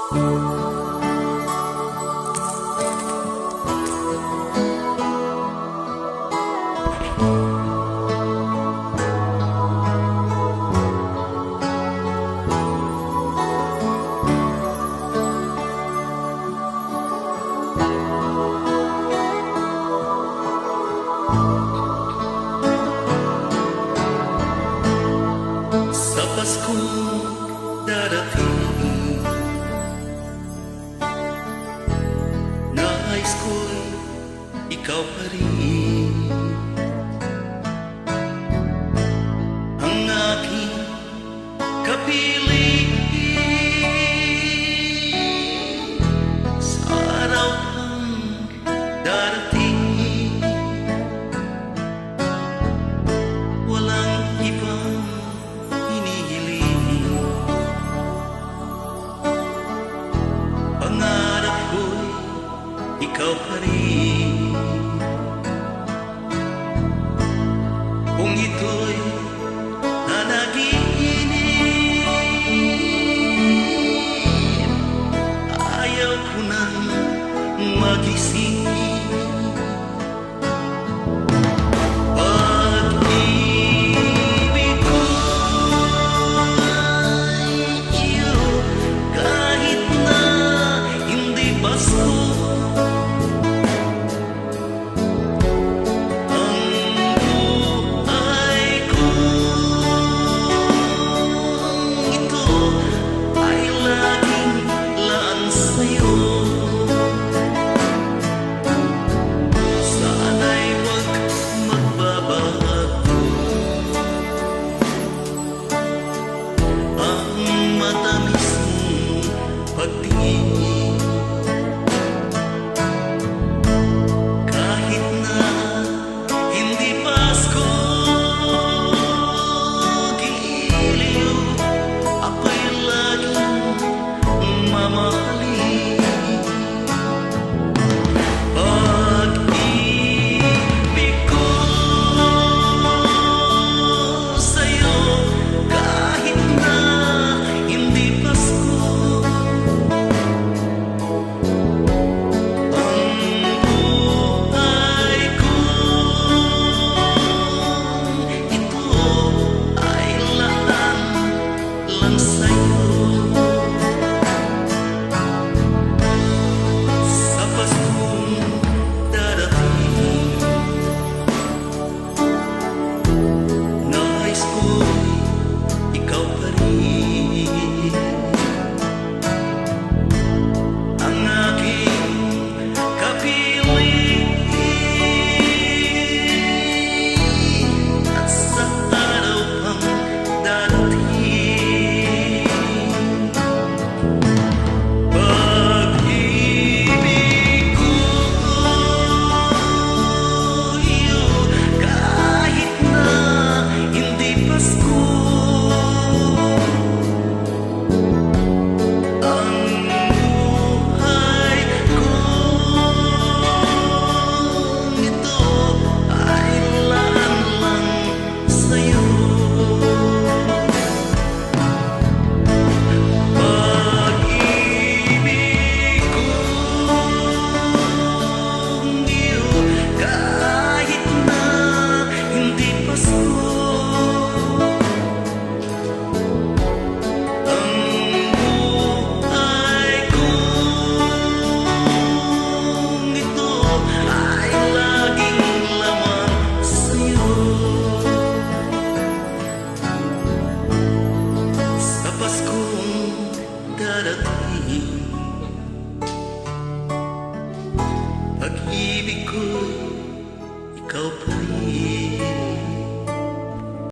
Sa Paskong darating, nais ko'y ikaw pa rin ang aking kapiling sa araw pang darating. Walang ibang pangarap ko'y ikaw pa rin. Kung ito'y nanaginip, ayaw ko nang magising. Pag-ibig ko'y iyo, kahit na hindi Pasko. Kahit na hindi Pasko, giliw, ako'y laging mamahalin. Pag-ibig ko sa'yo, kahit na hindi Pasko. Pag-ibig ko'y ikaw pa